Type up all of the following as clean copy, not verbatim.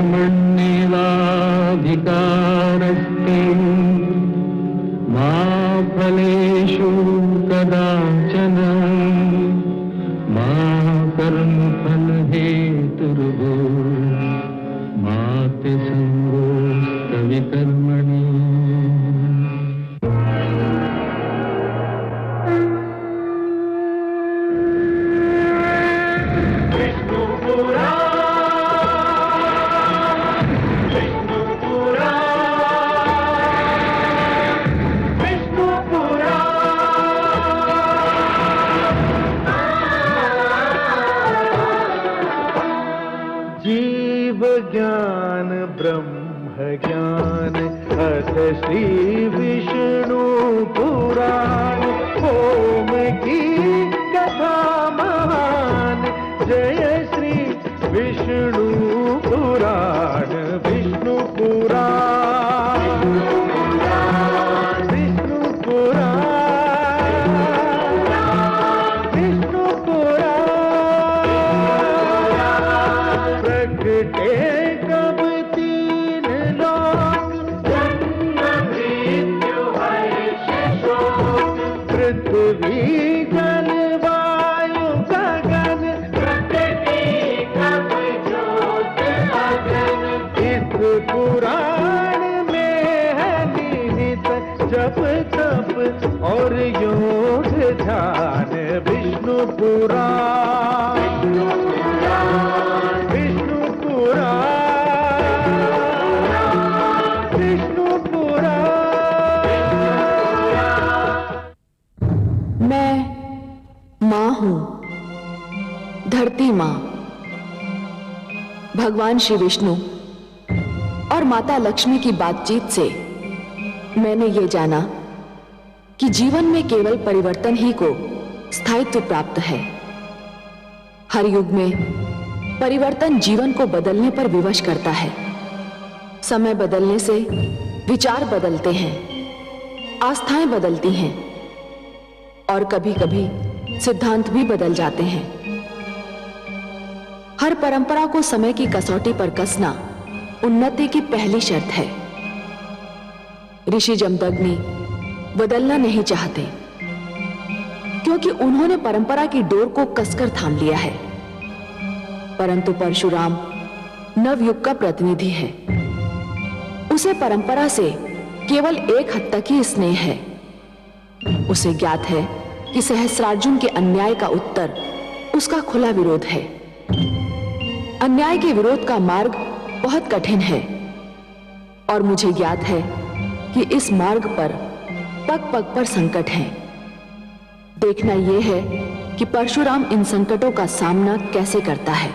कर्मण्येवाधिकारस्ते मा फलेषु कदाचन मा कर्मफलहेतुर्भो मा ते संगोऽस्तविकर्मणि। ज्ञान ब्रह्म ज्ञान अथ श्री विष्णु पुराण ओम की कथा महान जय श्री विष्णु पुराण विष्णु पुराण विष्णु पुराण विष्णु पुराण प्रगटे पृथ्वी जल वायु गगन इस पुराण में है निहित जप तप और योग ध्यान विष्णु पुराण विष्णु पुराण विष्णु पुराण। मैं मां हूं, धरती मां। भगवान श्री विष्णु और माता लक्ष्मी की बातचीत से मैंने ये जाना कि जीवन में केवल परिवर्तन ही को स्थायित्व प्राप्त है। हर युग में परिवर्तन जीवन को बदलने पर विवश करता है। समय बदलने से विचार बदलते हैं, आस्थाएं बदलती हैं और कभी कभी सिद्धांत भी बदल जाते हैं। हर परंपरा को समय की कसौटी पर कसना उन्नति की पहली शर्त है। ऋषि जमदग्नि बदलना नहीं चाहते क्योंकि उन्होंने परंपरा की डोर को कसकर थाम लिया है। परंतु परशुराम नवयुग का प्रतिनिधि है। उसे परंपरा से केवल एक हद तक ही स्नेह है। उसे ज्ञात है कि सहस्रार्जुन के अन्याय का उत्तर उसका खुला विरोध है। अन्याय के विरोध का मार्ग बहुत कठिन है और मुझे ज्ञात है कि इस मार्ग पर पग पग पर संकट हैं। देखना यह है कि परशुराम इन संकटों का सामना कैसे करता है।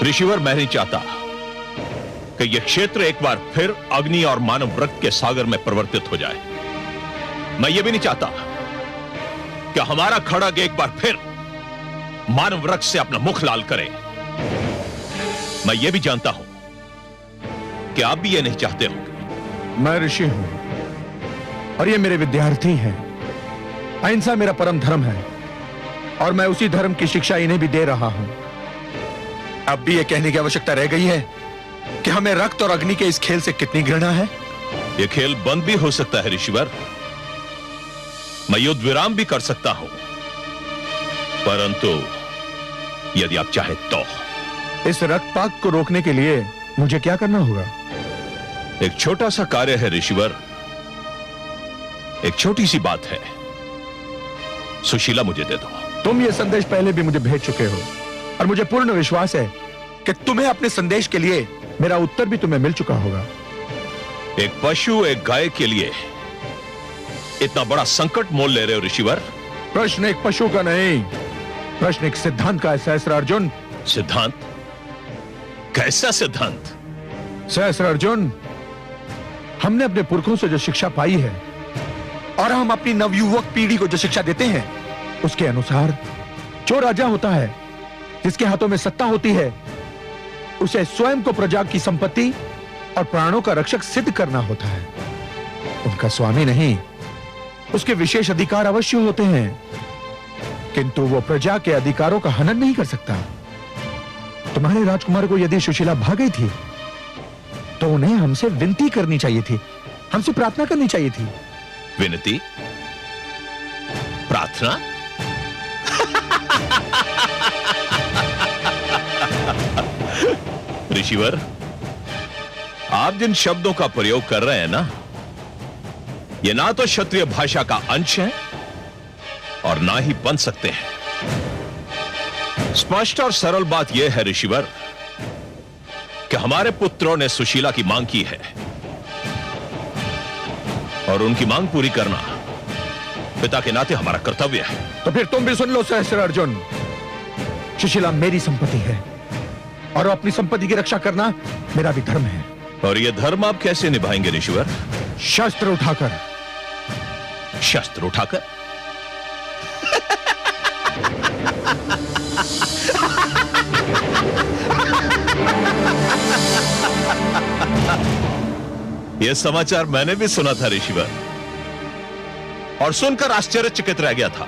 ऋषिवर, मैं नहीं चाहता कि यह क्षेत्र एक बार फिर अग्नि और मानव रक्त के सागर में परिवर्तित हो जाए। मैं यह भी नहीं चाहता कि हमारा खड़ग एक बार फिर मानव रक्त से अपना मुख लाल करे। मैं यह भी जानता हूं कि आप भी यह नहीं चाहते होंगे। मैं ऋषि हूं और ये मेरे विद्यार्थी हैं। अहिंसा मेरा परम धर्म है और मैं उसी धर्म की शिक्षा इन्हें भी दे रहा हूं। अब भी यह कहने की आवश्यकता रह गई है कि हमें रक्त और अग्नि के इस खेल से कितनी घृणा है। यह खेल बंद भी हो सकता है ऋषिवर। मैं युद्ध विराम भी कर सकता हूं, परंतु यदि आप चाहे तो इस रक्तपात को रोकने के लिए मुझे क्या करना होगा? एक छोटा सा कार्य है ऋषिवर। एक छोटी सी बात है। सुशीला मुझे दे दो। तुम ये संदेश पहले भी मुझे भेज चुके हो और मुझे पूर्ण विश्वास है कि तुम्हें अपने संदेश के लिए मेरा उत्तर भी तुम्हें मिल चुका होगा। एक पशु एक गाय के लिए इतना बड़ा संकट मोल ले रहे हो ऋषिवर? प्रश्न एक पशु का नहीं, प्रश्न एक सिद्धांत का है सहस्त्र अर्जुन। सिद्धांत? कैसा सिद्धांत? सहस्त्र अर्जुन, हमने अपने पुरखों से जो शिक्षा पाई है और हम अपनी नवयुवक पीढ़ी को जो शिक्षा देते हैं उसके अनुसार जो राजा होता है, जिसके हाथों में सत्ता होती है, उसे स्वयं को प्रजा की संपत्ति और प्राणों का रक्षक सिद्ध करना होता है। उनका स्वामी नहीं, उसके विशेष अधिकार अवश्य होते हैं, किंतु वो प्रजा के अधिकारों का हनन नहीं कर सकता। तुम्हारे राजकुमार को यदि सुशीला भाग गई थी तो उन्हें हमसे विनती करनी चाहिए थी, हमसे प्रार्थना करनी चाहिए थी। विनती? प्रार्थना? ऋषिवर, आप जिन शब्दों का प्रयोग कर रहे हैं ना, ये ना तो क्षत्रिय भाषा का अंश है और ना ही बन सकते हैं। स्पष्ट और सरल बात यह है ऋषिवर कि हमारे पुत्रों ने सुशीला की मांग की है और उनकी मांग पूरी करना पिता के नाते हमारा कर्तव्य है। तो फिर तुम भी सुन लो सहस्त्र अर्जुन, सुशीला मेरी संपत्ति है और अपनी संपत्ति की रक्षा करना मेरा भी धर्म है। और यह धर्म आप कैसे निभाएंगे ऋषिवर? शस्त्र उठाकर। शस्त्र उठाकर? यह समाचार मैंने भी सुना था ऋषिवर, और सुनकर आश्चर्यचकित रह गया था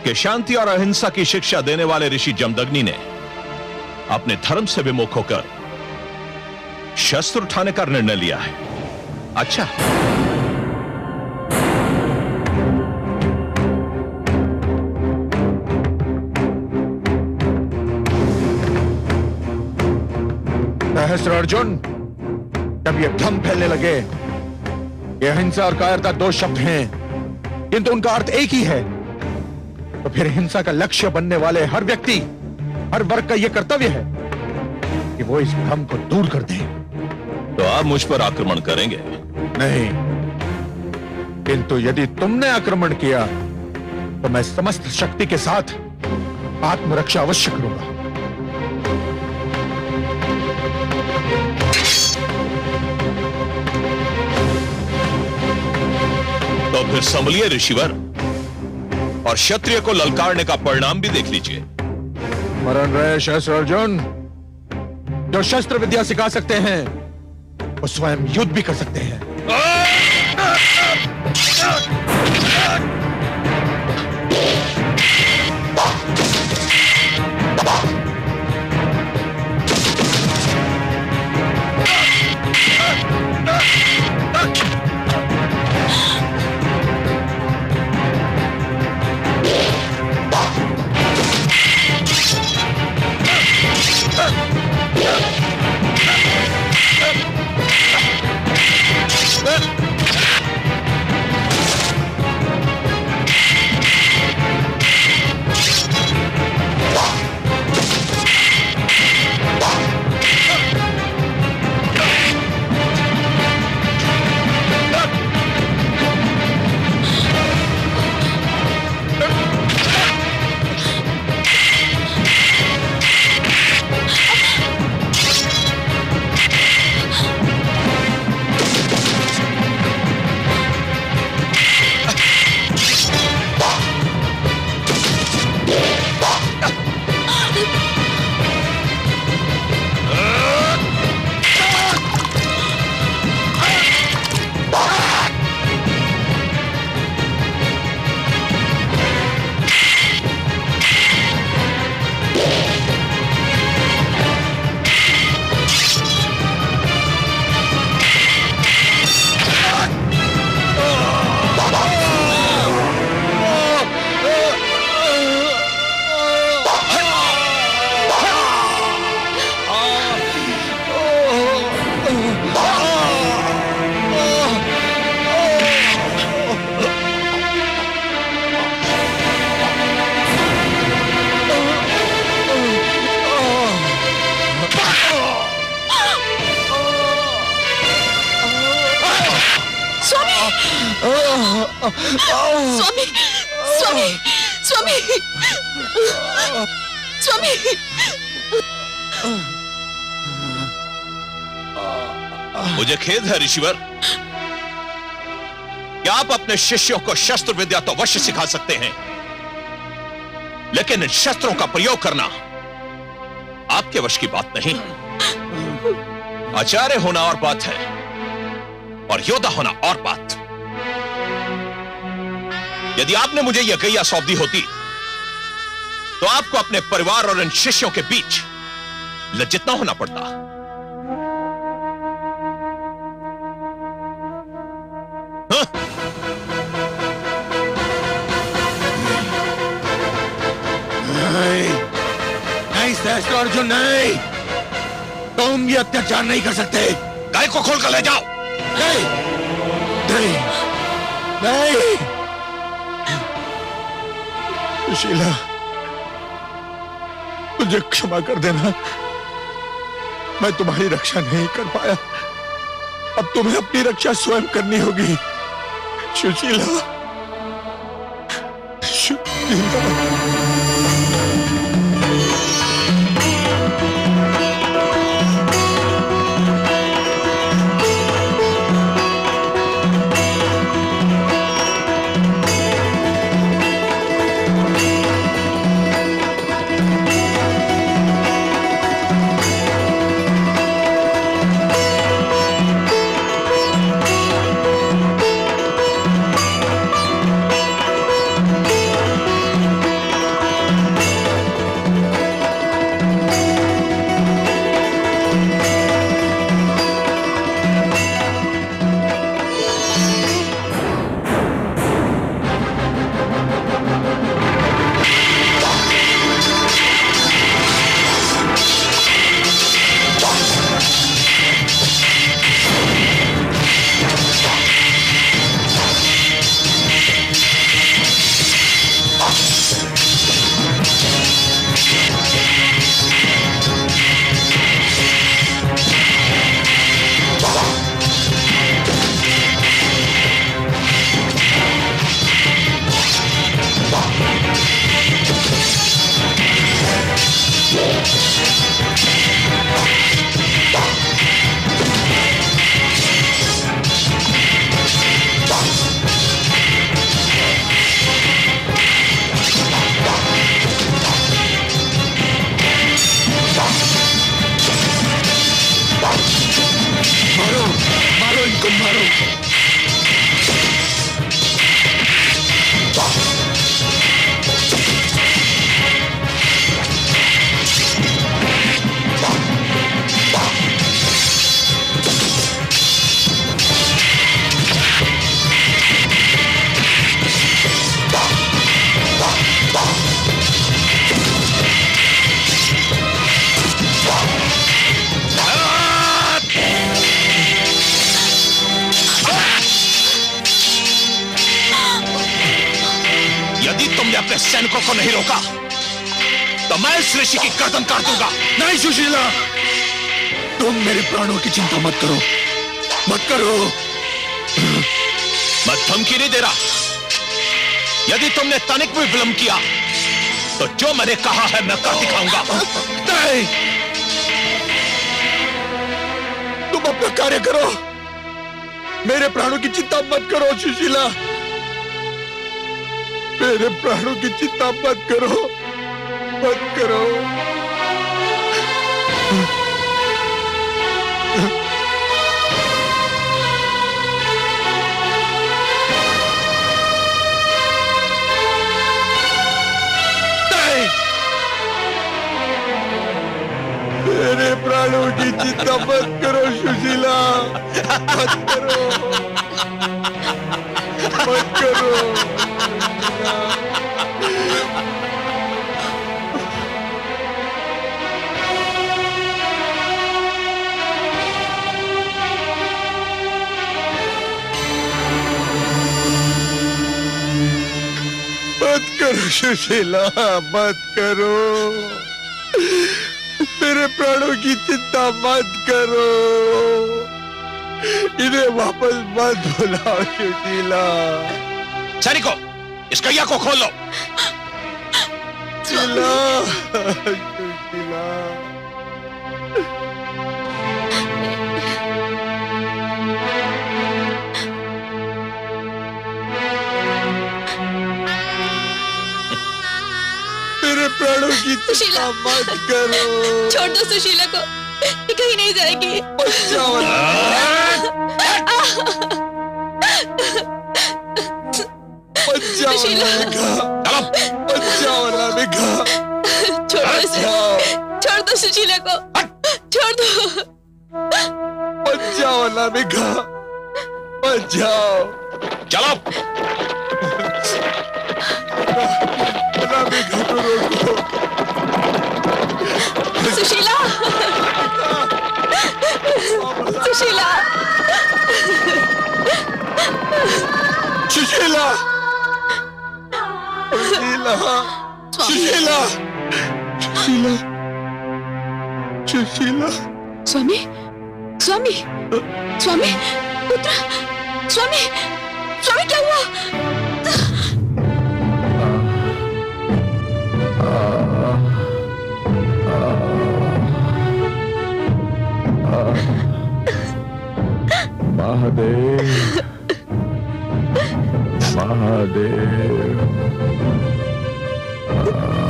कि शांति और अहिंसा की शिक्षा देने वाले ऋषि जमदग्नि ने अपने धर्म से विमुख होकर शस्त्र उठाने का निर्णय लिया है। अच्छा, सहस्त्र अर्जुन, जब ये भ्रम फैलने लगे, ये अहिंसा और कायरता दो शब्द हैं किंतु उनका अर्थ एक ही है, तो फिर हिंसा का लक्ष्य बनने वाले हर व्यक्ति, हर वर्ग का यह कर्तव्य है कि वो इस भ्रम को दूर कर दे। तो आप मुझ पर आक्रमण करेंगे? नहीं, किंतु यदि तुमने आक्रमण किया तो मैं समस्त शक्ति के साथ आत्मरक्षा अवश्य करूंगा। तो फिर संभलिए ऋषिवर, और क्षत्रिय को ललकारने का परिणाम भी देख लीजिए। स्मरण रहे सहस्त्र अर्जुन, जो शस्त्र विद्या सिखा सकते हैं वो स्वयं युद्ध भी कर सकते हैं। स्वामी स्वामी स्वामी स्वामी मुझे खेद है ऋषिवर कि आप अपने शिष्यों को शस्त्र विद्या तो अवश्य सिखा सकते हैं, लेकिन इन शस्त्रों का प्रयोग करना आपके वश की बात नहीं। आचार्य होना और बात है और योद्धा होना और बात। यदि आपने मुझे यह गैया सौंप दी होती तो आपको अपने परिवार और इन शिष्यों के बीच लज्जित न होना पड़ता। नहीं सहस्त्र अर्जुन, नहीं, तुम ये अत्याचार नहीं कर सकते। गाय को खोल कर ले जाओ। नहीं नहीं नहीं सुशीला, मुझे क्षमा कर देना, मैं तुम्हारी रक्षा नहीं कर पाया। अब तुम्हें अपनी रक्षा स्वयं करनी होगी। सुशीला, सुशीला। अपने सैनिकों को नहीं रोका तो मैं इस ऋषि की गर्दन काट दूंगा। नहीं सुशीला, तुम मेरे प्राणों की चिंता मत करो, मत करो। मैं धमकी नहीं दे रहा। यदि तुमने तनिक भी विलंब किया तो जो मैंने कहा है मैं कर दिखाऊंगा। नहीं, तुम अपना कार्य करो, मेरे प्राणों की चिंता मत करो सुशीला, मेरे प्राणों की चिंता मत करो, मत करो। मेरे प्राणों की चिंता मत करो सुशीला, मत करो, मत करो। मत करो सुशीला, मत करो, मेरे प्राणों की चिंता मत करो, इन्हें वापस मत बुलाओ सुशीला, सैनिकों, इस कैया को खोल लो। सुशीला, सुशीला। मेरे प्राणों की चिंता मत करो। छोड़ दो सुशीला को, ये कहीं नहीं जाएगी। बचाओ छोड़ दो सुशीला को, छोड़ दो। बचाओ अनामिका, बचाओ। चलो। अनामिका को रोको। सुशीला, सुशीला, सुशीला, सुशीला, सुशीला, सुशीला। स्वामी, स्वामी, स्वामी, पुत्र, स्वामी, स्वामी क्या हुआ? महादेव, महादेव।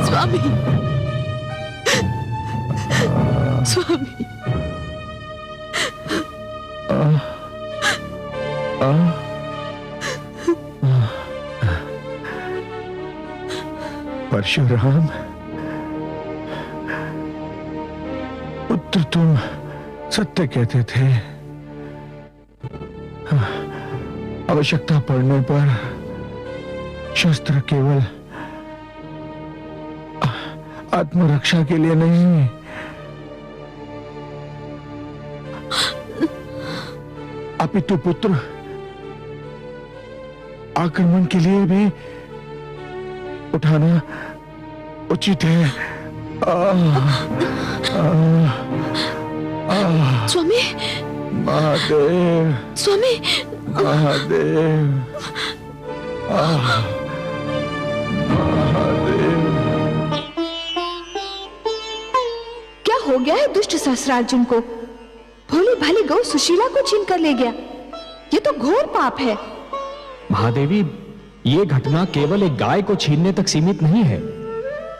स्वामी, स्वामी। परशुराम, पुत्र तुम सत्य कहते थे। आवश्यकता पड़ने पर शस्त्र केवल आत्मरक्षा के लिए नहीं, अपितु पुत्र आक्रमण के लिए भी उठाना उचित है। स्वामी, महादेव, स्वामी, महादेव, महादेव। क्या हो गया है दुष्ट सहस्रार्जुन को? भोली भाली गौ सुशीला को छीन कर ले गया। ये तो घोर पाप है। महादेवी, ये घटना केवल एक गाय को छीनने तक सीमित नहीं है।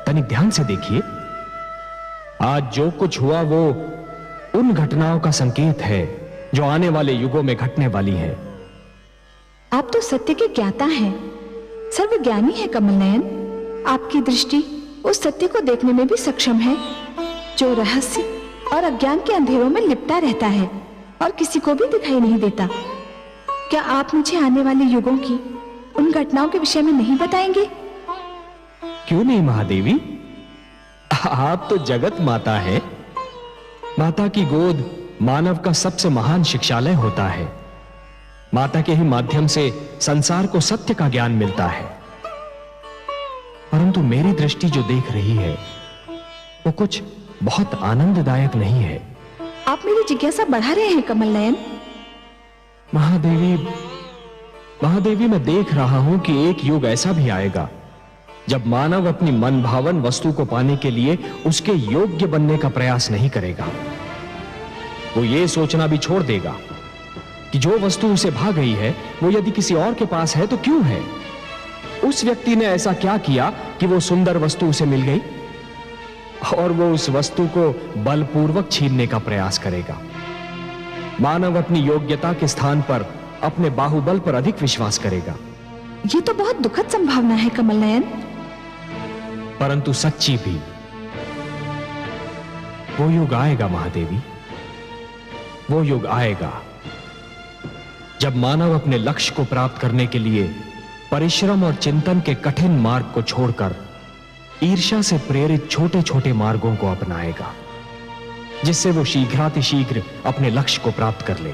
तनिक ध्यान से देखिए, आज जो कुछ हुआ वो उन घटनाओं का संकेत है जो आने वाले युगों में घटने वाली है। आप तो सत्य के ज्ञाता हैं, सर्वज्ञानी है कमल नयन। आपकी दृष्टि उस सत्य को देखने में भी सक्षम है जो रहस्य और अज्ञान के अंधेरों में लिपटा रहता है और किसी को भी दिखाई नहीं देता। क्या आप मुझे आने वाले युगों की उन घटनाओं के विषय में नहीं बताएंगे? क्यों नहीं महादेवी, आप तो जगत माता है। माता की गोद मानव का सबसे महान शिक्षालय होता है। माता के ही माध्यम से संसार को सत्य का ज्ञान मिलता है। परंतु मेरी दृष्टि जो देख रही है वो कुछ बहुत आनंददायक नहीं है। आप मेरी जिज्ञासा बढ़ा रहे हैं कमल नयन। महादेवी, महादेवी, मैं देख रहा हूं कि एक युग ऐसा भी आएगा जब मानव अपनी मनभावन वस्तु को पाने के लिए उसके योग्य बनने का प्रयास नहीं करेगा। वो ये सोचना भी छोड़ देगा कि जो वस्तु उसे भा गई है वो यदि किसी और के पास है तो क्यों है। उस व्यक्ति ने ऐसा क्या किया कि वो सुंदर वस्तु उसे मिल गई, और वो उस वस्तु को बलपूर्वक छीनने का प्रयास करेगा। मानव अपनी योग्यता के स्थान पर अपने बाहुबल पर अधिक विश्वास करेगा। ये तो बहुत दुखद संभावना है कमल नयन। परंतु सच्ची भी। वो युग आएगा महादेवी, वो युग आएगा जब मानव अपने लक्ष्य को प्राप्त करने के लिए परिश्रम और चिंतन के कठिन मार्ग को छोड़कर ईर्ष्या से प्रेरित छोटे छोटे मार्गों को अपनाएगा, जिससे वो शीघ्रातिशीघ्र अपने लक्ष्य को प्राप्त कर ले।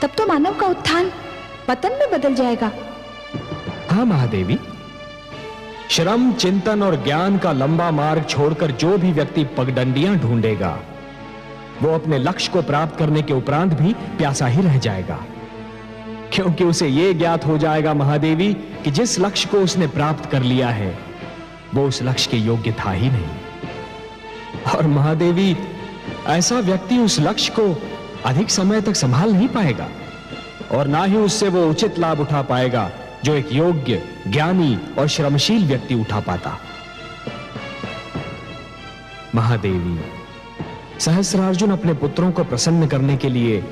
तब तो मानव का उत्थान पतन में बदल जाएगा। हाँ महादेवी, श्रम, चिंतन और ज्ञान का लंबा मार्ग छोड़कर जो भी व्यक्ति पगडंडियां ढूंढेगा वो अपने लक्ष्य को प्राप्त करने के उपरांत भी प्यासा ही रह जाएगा। क्योंकि उसे यह ज्ञात हो जाएगा महादेवी कि जिस लक्ष्य को उसने प्राप्त कर लिया है वो उस लक्ष्य के योग्य था ही नहीं। और महादेवी, ऐसा व्यक्ति उस लक्ष्य को अधिक समय तक संभाल नहीं पाएगा और ना ही उससे वो उचित लाभ उठा पाएगा जो एक योग्य, ज्ञानी और श्रमशील व्यक्ति उठा पाता। महादेवी, सहस्रार्जुन अपने पुत्रों को प्रसन्न करने के लिए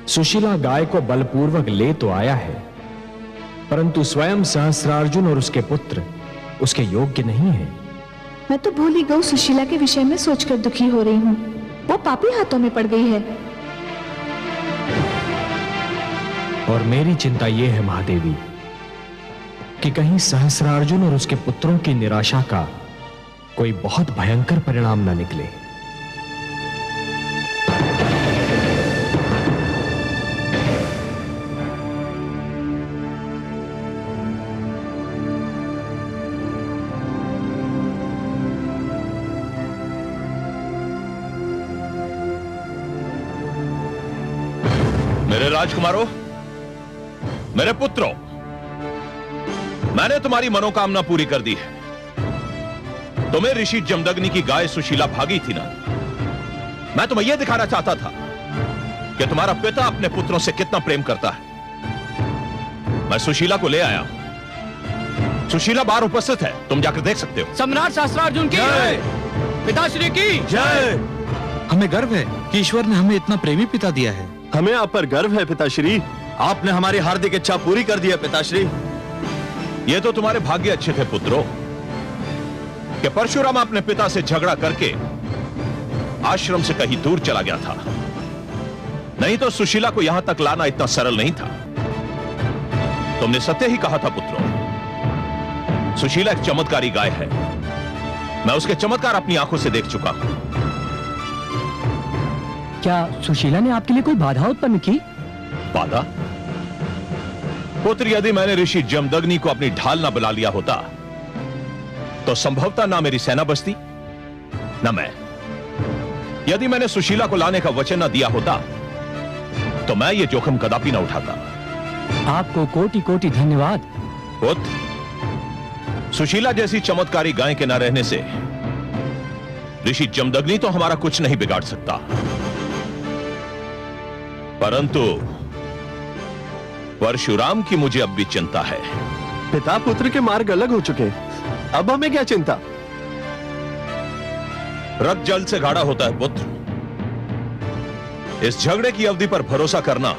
सुशीला गाय को बलपूर्वक ले तो आया है, परंतु स्वयं सहस्रार्जुन और उसके पुत्र उसके योग्य नहीं है। मैं तो भूली गऊ सुशीला के विषय में सोचकर दुखी हो रही हूँ। वो पापी हाथों में पड़ गई है। और मेरी चिंता यह है महादेवी कि कहीं सहस्रार्जुन और उसके पुत्रों की निराशा का कोई बहुत भयंकर परिणाम न निकले। मेरे राजकुमारों, मेरे पुत्रों, मैंने तुम्हारी मनोकामना पूरी कर दी है। तुम्हें ऋषि जमदग्नि की गाय सुशीला भागी थी ना? मैं तुम्हें यह दिखाना चाहता था कि तुम्हारा पिता अपने पुत्रों से कितना प्रेम करता है। मैं सुशीला को ले आया। सुशीला बाहर उपस्थित है, तुम जाकर देख सकते हो। सम्राट सहस्रार्जुन की जय, पिताश्री की जय। हमें गर्व है कि ईश्वर ने हमें इतना प्रेमी पिता दिया है। हमें आप पर गर्व है पिताश्री। आपने हमारी हार्दिक इच्छा पूरी कर दी है पिताश्री। ये तो तुम्हारे भाग्य अच्छे थे पुत्रों कि परशुराम अपने पिता से झगड़ा करके आश्रम से कहीं दूर चला गया था, नहीं तो सुशीला को यहां तक लाना इतना सरल नहीं था। तुमने सत्य ही कहा था पुत्रों। सुशीला एक चमत्कारी गाय है। मैं उसके चमत्कार अपनी आंखों से देख चुका हूं। क्या सुशीला ने आपके लिए कोई बाधा उत्पन्न की? बाधा? पुत्र, यदि मैंने ऋषि जमदग्नि को अपनी ढाल ना बुला लिया होता तो संभवतः ना मेरी सेना बचती ना मैं। यदि मैंने सुशीला को लाने का वचन न दिया होता तो मैं ये जोखिम कदापि ना उठाता। आपको कोटि कोटि धन्यवाद। पुत्र, सुशीला जैसी चमत्कारी गाय के न रहने से ऋषि जमदग्नि तो हमारा कुछ नहीं बिगाड़ सकता, परंतु परशुराम की मुझे अब भी चिंता है। पिता पुत्र के मार्ग अलग हो चुके, अब हमें क्या चिंता? रथ जल से गाढ़ा होता है पुत्र। इस झगड़े की अवधि पर भरोसा करना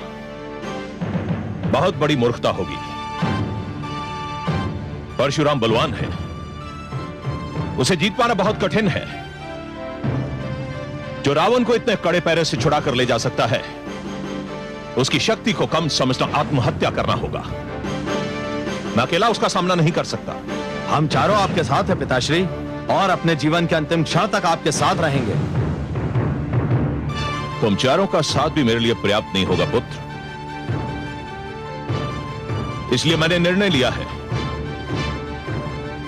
बहुत बड़ी मूर्खता होगी। परशुराम बलवान है, उसे जीत पाना बहुत कठिन है। जो रावण को इतने कड़े पैरे से छुड़ा कर ले जा सकता है, उसकी शक्ति को कम समझना आत्महत्या करना होगा। मैं अकेला उसका सामना नहीं कर सकता। हम चारों आपके साथ हैं पिताश्री, और अपने जीवन के अंतिम क्षण तक आपके साथ रहेंगे। तुम चारों का साथ भी मेरे लिए पर्याप्त नहीं होगा पुत्र। इसलिए मैंने निर्णय लिया है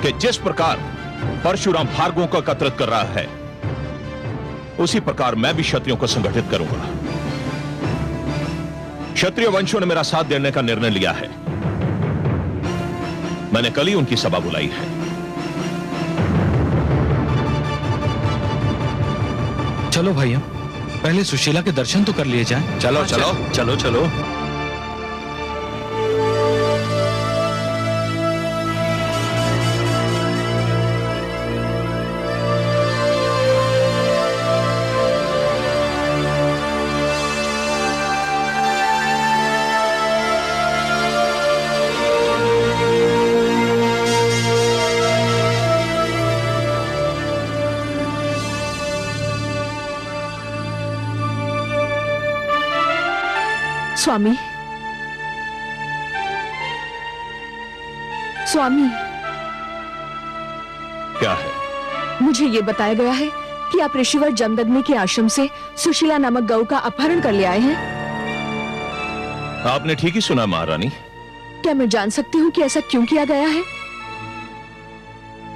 कि जिस प्रकार परशुराम भार्गवों को एकत्रित कर रहा है, उसी प्रकार मैं भी क्षत्रियों को संगठित करूंगा। क्षत्रिय वंशों ने मेरा साथ देने का निर्णय लिया है। मैंने कल ही उनकी सभा बुलाई है। चलो भैया, पहले सुशीला के दर्शन तो कर लिए जाएं। चलो चलो चलो चलो। स्वामी, स्वामी, क्या है? मुझे ये बताया गया है कि आप ऋषिवर जमदग्नि के आश्रम से सुशीला नामक गऊ का अपहरण कर ले आए हैं। आपने ठीक ही सुना महारानी। क्या मैं जान सकती हूँ कि ऐसा क्यों किया गया है?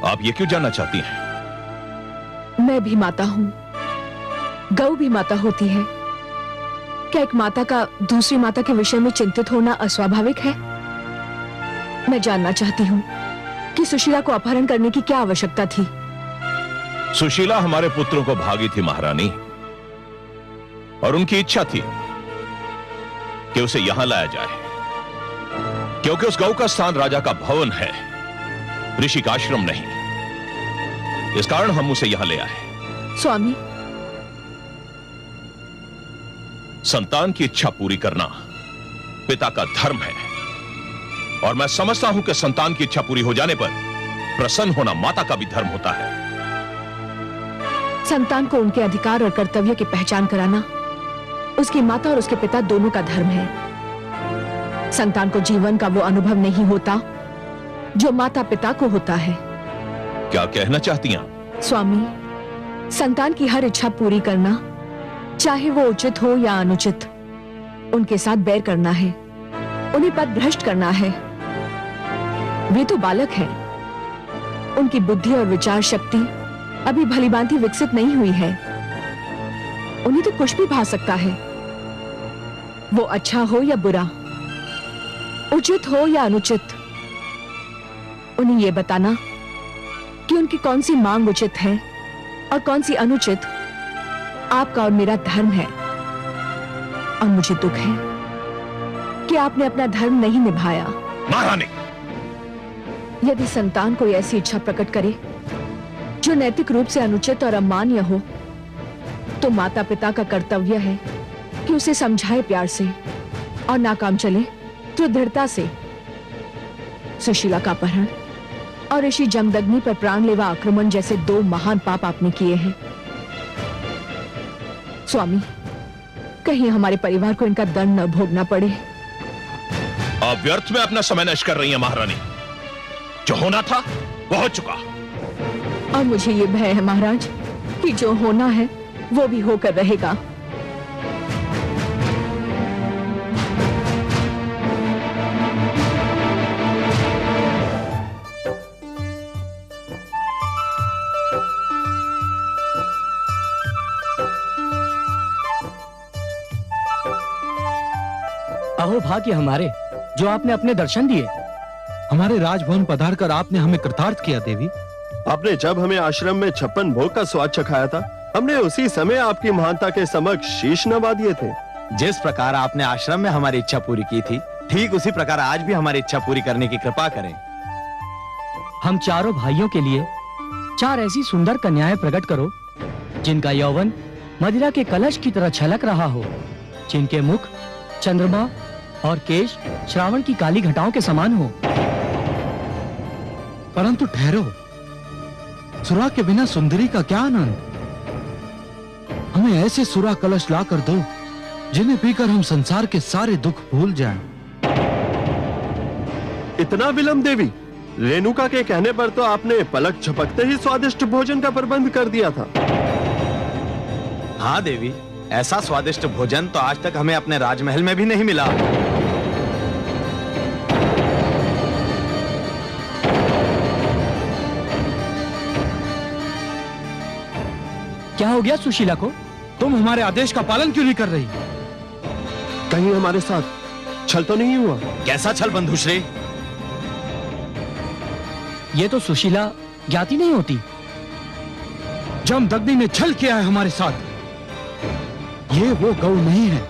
आप ये क्यों जानना चाहती हैं? मैं भी माता हूँ, गऊ भी माता होती है। क्या एक माता का दूसरी माता के विषय में चिंतित होना अस्वाभाविक है? मैं जानना चाहती हूँ कि सुशीला को अपहरण करने की क्या आवश्यकता थी? सुशीला हमारे पुत्रों को भागी थी महारानी, और उनकी इच्छा थी कि उसे यहां लाया जाए, क्योंकि उस गौ का स्थान राजा का भवन है, ऋषि का आश्रम नहीं। इस कारण हम उसे यहां ले आए। स्वामी, संतान की इच्छा पूरी करना पिता का धर्म है, और मैं समझता हूं कि संतान की इच्छा पूरी हो जाने पर प्रसन्न होना माता का भी धर्म होता है। संतान को उनके अधिकार और कर्तव्य की पहचान कराना उसकी माता और उसके पिता दोनों का धर्म है। संतान को जीवन का वो अनुभव नहीं होता जो माता पिता को होता है। क्या कहना चाहती हैं? स्वामी, संतान की हर इच्छा पूरी करना, चाहे वो उचित हो या अनुचित, उनके साथ बैर करना है, उन्हें पथ भ्रष्ट करना है। वे तो बालक हैं, उनकी बुद्धि और विचार शक्ति अभी भलीभांति विकसित नहीं हुई है। उन्हें तो कुछ भी भा सकता है, वो अच्छा हो या बुरा, उचित हो या अनुचित। उन्हें यह बताना कि उनकी कौन सी मांग उचित है और कौन सी अनुचित आपका और मेरा धर्म है। और मुझे दुख है कि आपने अपना धर्म नहीं निभाया। महारानी, यदि संतान कोई ऐसी इच्छा प्रकट करे जो नैतिक रूप से अनुचित और अमान्य हो, तो माता पिता का कर्तव्य है कि उसे समझाए प्यार से, और नाकाम चले तो दृढ़ता से। सुशीला का अपहरण और ऋषि जमदग्नि पर प्राणलेवा आक्रमण जैसे दो महान पाप आपने किए हैं। स्वामी, कहीं हमारे परिवार को इनका दंड न भोगना पड़े। आप व्यर्थ में अपना समय नष्ट कर रही हैं महारानी। जो होना था वो हो चुका, और मुझे ये भय है महाराज कि जो होना है वो भी होकर रहेगा। अहो भाग्य हमारे जो आपने अपने दर्शन दिए। हमारे राजभवन पधार कर आपने हमें कृतार्थ किया देवी। आपने जब हमें आश्रम में 56 भोग का स्वाद चखाया था, हमने उसी समय आपकी महानता के समक्ष शीश नवा दिए थे। जिस प्रकार आपने आश्रम में हमारी इच्छा पूरी की थी, ठीक उसी प्रकार आज भी हमारी इच्छा पूरी करने की कृपा करें। हम चारों भाइयों के लिए 4 ऐसी सुंदर कन्याएं प्रकट करो जिनका यौवन मदिरा के कलश की तरह छलक रहा हो, जिनके मुख चंद्रमा और केश श्रावण की काली घटाओं के समान हो। परंतु ठहरो, सुरा के बिना सुंदरी का क्या आनंद। हमें ऐसे सुरा कलश ला कर दो जिन्हें पीकर हम संसार के सारे दुख भूल जाएं। इतना विलंब देवी? रेणुका के कहने पर तो आपने पलक झपकते ही स्वादिष्ट भोजन का प्रबंध कर दिया था। हाँ देवी, ऐसा स्वादिष्ट भोजन तो आज तक हमें अपने राजमहल में भी नहीं मिला। क्या हो गया सुशीला को? तुम हमारे आदेश का पालन क्यों नहीं कर रही? कहीं हमारे साथ छल तो नहीं हुआ? कैसा छल बंधुश्री? ये तो सुशीला ज्ञाति नहीं होती। जमदग्नि ने छल किया है हमारे साथ। ये वो गौ नहीं है।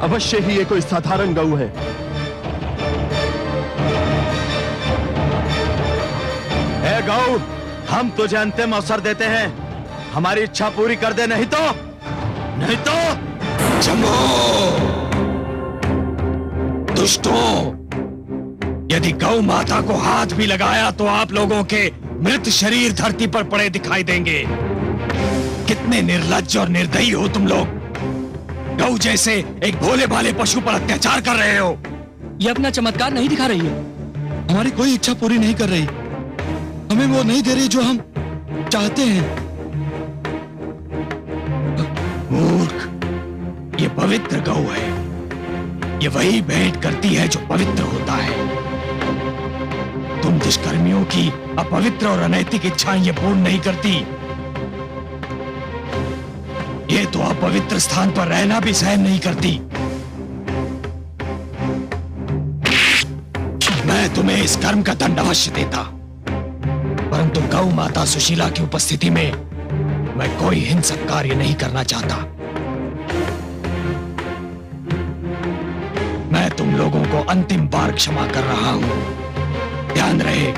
अवश्य ही ये कोई साधारण गौ है। ए गौ, हम तुझे अंतिम अवसर देते हैं, हमारी इच्छा पूरी कर दे, नहीं तो जम्बो! दुष्टों! यदि गौ माता को हाथ भी लगाया तो आप लोगों के मृत शरीर धरती पर पड़े दिखाई देंगे। कितने निर्लज्ज और निर्दयी हो तुम लोग। गौ जैसे एक भोले भाले पशु पर अत्याचार कर रहे हो। ये अपना चमत्कार नहीं दिखा रही है। हमारी कोई इच्छा पूरी नहीं कर रही। हमें वो नहीं दे रही जो हम चाहते हैं। मूर्ख, ये पवित्र गौ है। ये वही भेंट करती है जो पवित्र होता है। तुम दुष्कर्मियों की अपवित्र और अनैतिक इच्छाएं ये पूर्ण नहीं करती। ये तो अपवित्र स्थान पर रहना भी सहन नहीं करती। मैं तुम्हें इस कर्म का दंड अवश्य देता, परंतु गौ माता सुशीला की उपस्थिति में मैं कोई हिंसक कार्य नहीं करना चाहता। मैं तुम लोगों को अंतिम बार क्षमा कर रहा हूं, ध्यान रहे।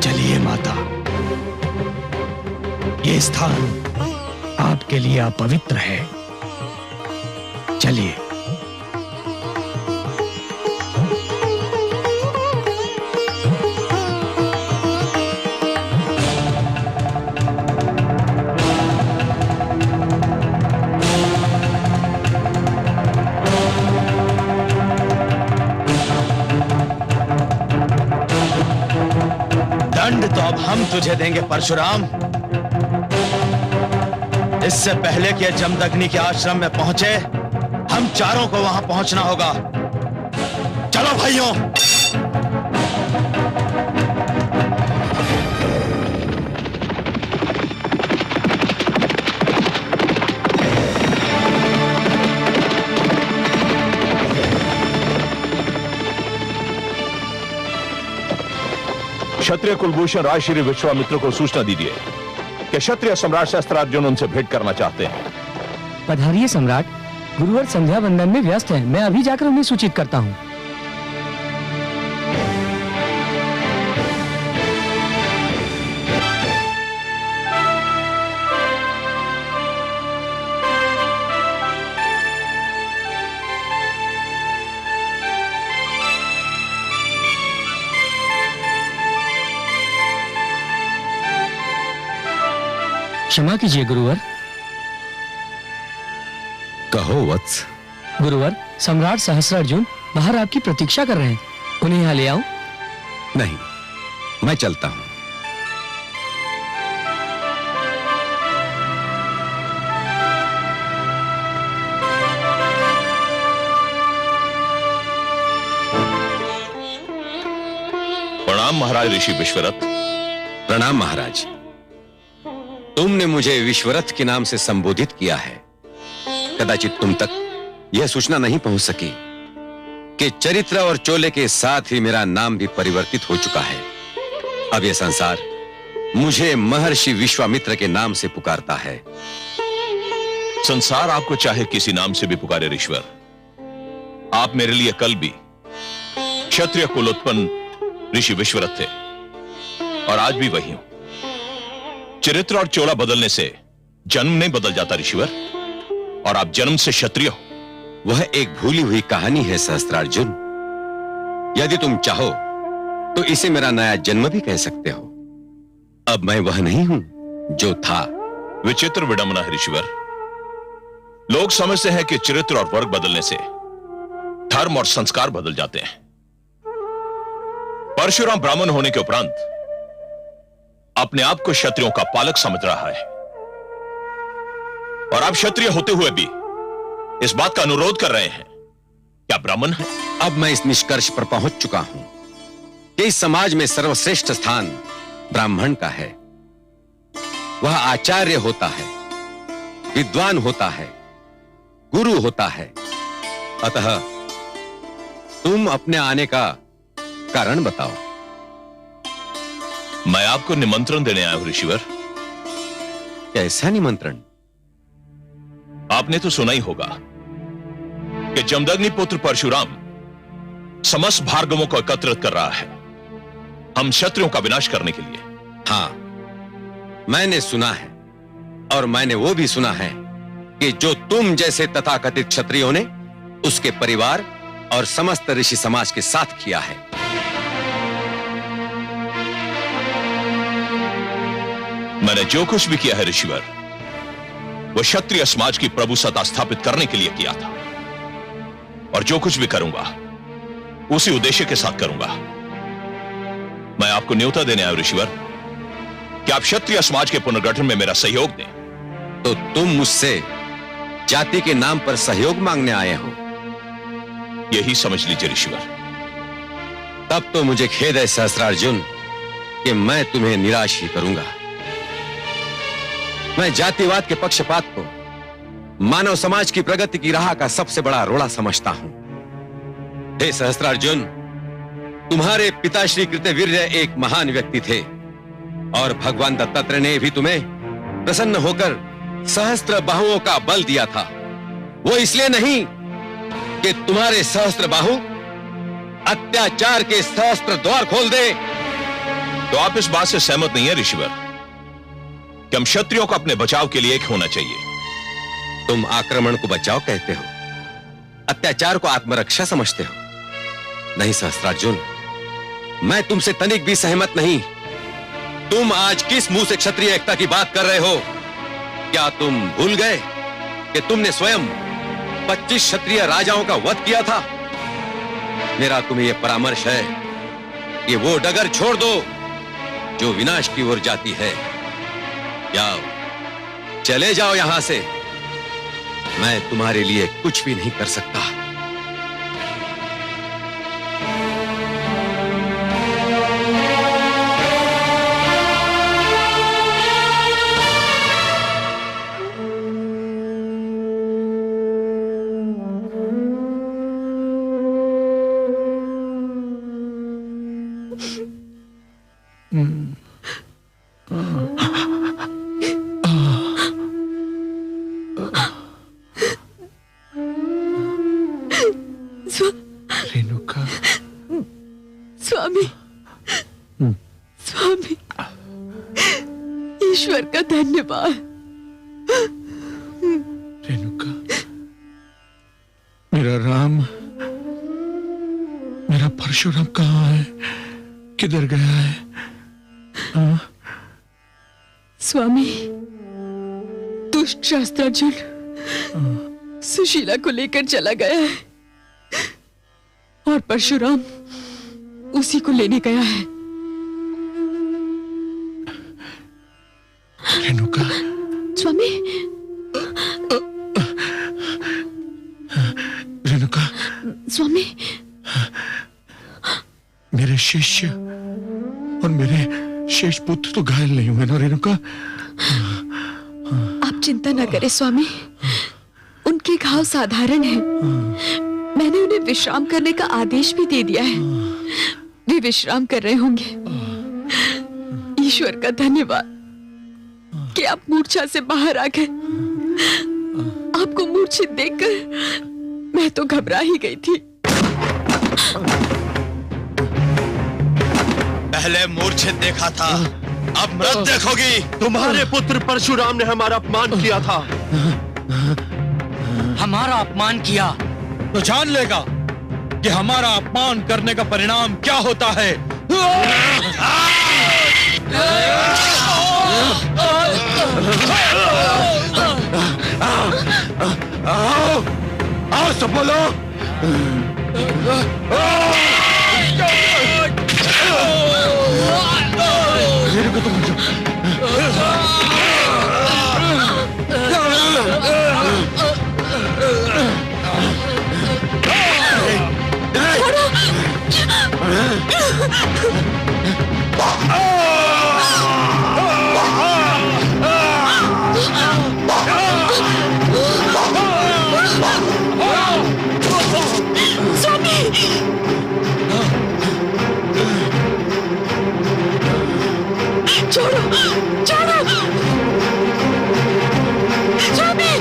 चलिए माता, ये स्थान आपके लिए अपवित्र है। चलिए। दंड तो अब हम तुझे देंगे परशुराम। इससे पहले कि जमदग्नि के आश्रम में पहुंचे, हम चारों को वहां पहुंचना होगा। चलो भाइयों। क्षत्रिय कुलभूषण राज श्री विश्वामित्र को सूचना दीजिए कि क्षत्रिय सम्राट शस्त्रार्जुन उनसे भेंट करना चाहते हैं। पधारिए सम्राट, गुरुवर संध्या वंदन में व्यस्त हैं। मैं अभी जाकर उन्हें सूचित करता हूँ। क्षमा कीजिए गुरुवर। कहो वत्स। गुरुवर, सम्राट सहस्त्रार्जुन बाहर आपकी प्रतीक्षा कर रहे हैं। उन्हें यहाँ ले आऊं? नहीं, मैं चलता हूं। प्रणाम महाराज ऋषि विश्वरथ। प्रणाम महाराज। तुमने मुझे विश्वरथ के नाम से संबोधित किया है। कदाचित तुम तक यह सूचना नहीं पहुंच सकी कि चरित्र और चोले के साथ ही मेरा नाम भी परिवर्तित हो चुका है। अब यह संसार मुझे महर्षि विश्वामित्र के नाम से पुकारता है। संसार आपको चाहे किसी नाम से भी पुकारे ऋषिवर, आप मेरे लिए कल भी क्षत्रिय कुलोत्पन्न ऋषि विश्वरथ थे और आज भी वही हूं। चरित्र और चोला बदलने से जन्म नहीं बदल जाता ऋषिवर, और आप जन्म से क्षत्रिय हो। वह एक भूली हुई कहानी है सहस्त्रार्जुन। यदि तुम चाहो तो इसे मेरा नया जन्म भी कह सकते हो। अब मैं वह नहीं हूं जो था। विचित्र विडंबना है ऋषिवर। लोग समझते हैं कि चरित्र और वर्ग बदलने से धर्म और संस्कार बदल जाते हैं। परशुराम ब्राह्मण होने के उपरांत अपने आप को क्षत्रियों का पालक समझ रहा है, और आप क्षत्रिय होते हुए भी इस बात का अनुरोध कर रहे हैं क्या ब्राह्मण है? अब मैं इस निष्कर्ष पर पहुंच चुका हूं कि इस समाज में सर्वश्रेष्ठ स्थान ब्राह्मण का है। वह आचार्य होता है, विद्वान होता है, गुरु होता है। अतः तुम अपने आने का कारण बताओ। मैं आपको निमंत्रण देने आया हूं ऋषिवर। कैसा निमंत्रण? आपने तो सुना ही होगा कि जमदग्नि पुत्र परशुराम समस्त भार्गवों को एकत्रित कर रहा है हम क्षत्रियों का विनाश करने के लिए। हाँ, मैंने सुना है, और मैंने वो भी सुना है कि जो तुम जैसे तथाकथित क्षत्रियों ने उसके परिवार और समस्त ऋषि समाज के साथ किया है। मैंने जो कुछ भी किया है ऋषिवर, वो क्षत्रिय समाज की प्रभुसत्ता स्थापित करने के लिए किया था, और जो कुछ भी करूंगा उसी उद्देश्य के साथ करूंगा। मैं आपको न्योता देने आया ऋषिवर कि आप क्षत्रिय समाज के पुनर्गठन में मेरा सहयोग दें। तो तुम मुझसे जाति के नाम पर सहयोग मांगने आए हो? यही समझ लीजिए ऋषिवर। तब तो मुझे खेद है सहस्त्रार्जुन कि मैं तुम्हें निराश ही करूंगा। मैं जातिवाद के पक्षपात को मानव समाज की प्रगति की राह का सबसे बड़ा रोड़ा समझता हूं। हे सहस्त्रार्जुन, तुम्हारे पिता श्री कृतवीर्य एक महान व्यक्ति थे और भगवान दत्तात्रेय ने भी तुम्हें प्रसन्न होकर सहस्त्र बाहुओं का बल दिया था। वो इसलिए नहीं कि तुम्हारे सहस्त्र बाहु अत्याचार के सहस्त्र द्वार खोल दे। तो आप इस बात से सहमत नहीं है ऋषिवर कि हम क्षत्रियों को अपने बचाव के लिए एक होना चाहिए? तुम आक्रमण को बचाव कहते हो, अत्याचार को आत्मरक्षा समझते हो। नहीं सहस्त्रार्जुन, मैं तुमसे तनिक भी सहमत नहीं। तुम आज किस मुंह से क्षत्रिय एकता की बात कर रहे हो? क्या तुम भूल गए कि तुमने स्वयं 25 क्षत्रिय राजाओं का वध किया था? मेरा तुम्हें यह परामर्श है कि वो डगर छोड़ दो जो विनाश की ओर जाती है। जाओ, चले जाओ यहां से। मैं तुम्हारे लिए कुछ भी नहीं कर सकता। रेणुका, स्वामी, स्वामी, ईश्वर का धन्यवाद। रेणुका, मेरा राम, मेरा परशुराम कहाँ है? किधर गया है? स्वामी, दुष्ट शास्त्रार्जुन सुशीला को लेकर चला गया है और परशुराम उसी को लेने गया है। रेणुका, स्वामी, रेणुका, स्वामी, मेरे शिष्य और मेरे शेष पुत्र तो घायल नहीं हुए ना रेणुका? आप चिंता न करें स्वामी, उनके घाव साधारण हैं। मैंने उन्हें विश्राम करने का आदेश भी दे दिया है। वे विश्राम कर रहे होंगे। ईश्वर का धन्यवाद कि आप मूर्छा से बाहर आ गए। आपको मूर्छित देखकर मैं तो घबरा ही गई थी। पहले मूर्छित देखा था, अब मृत देखोगी। तुम्हारे पुत्र परशुराम ने हमारा अपमान किया था। हमारा अपमान किया तो जान लेगा कि हमारा अपमान करने का परिणाम क्या होता है। आओ, आओ सब बोलो। रेणुका, तुम छोड़ो, छोड़ो, स्वामी।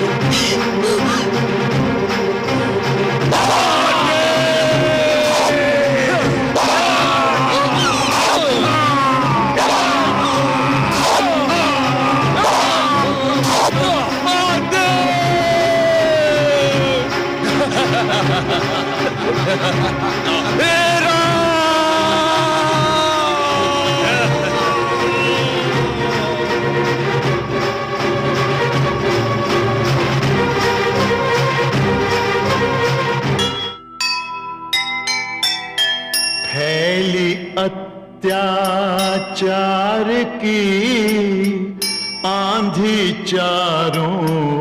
फैली अत्याचार की आंधी चारों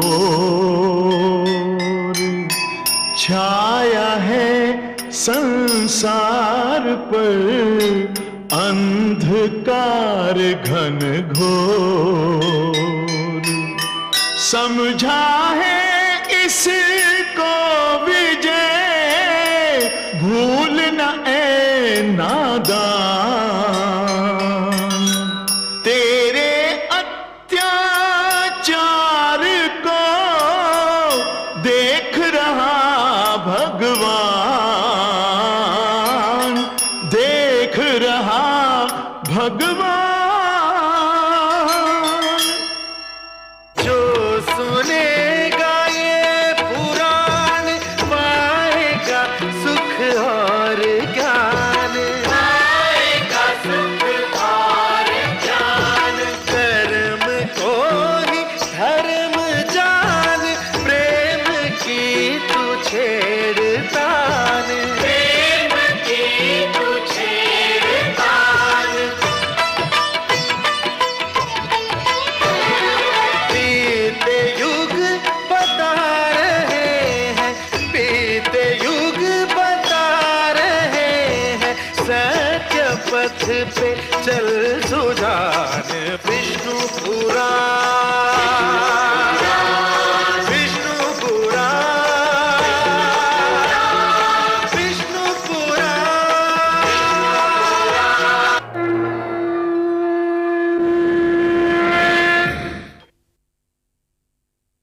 ओर, छाया है संसार पर अंधकार घन घोर। समझा है किसको विजय भूलना ए नादान, तेरे अत्याचार को देख रहा भगवान, देख रहा भगवान। जो सुनेगा ये पुराण पाएगा सुख और ज्ञान, पाएगा सुख और ज्ञान। कर्म को ही धर्म जान, प्रेम की तू छेड़तान, प्रेम की तू छेड़तान। बीते युग बता रहे हैं, बीते युग बता रहे हैं, सत्य पथ पे चल सुजान। विष्णु पुराण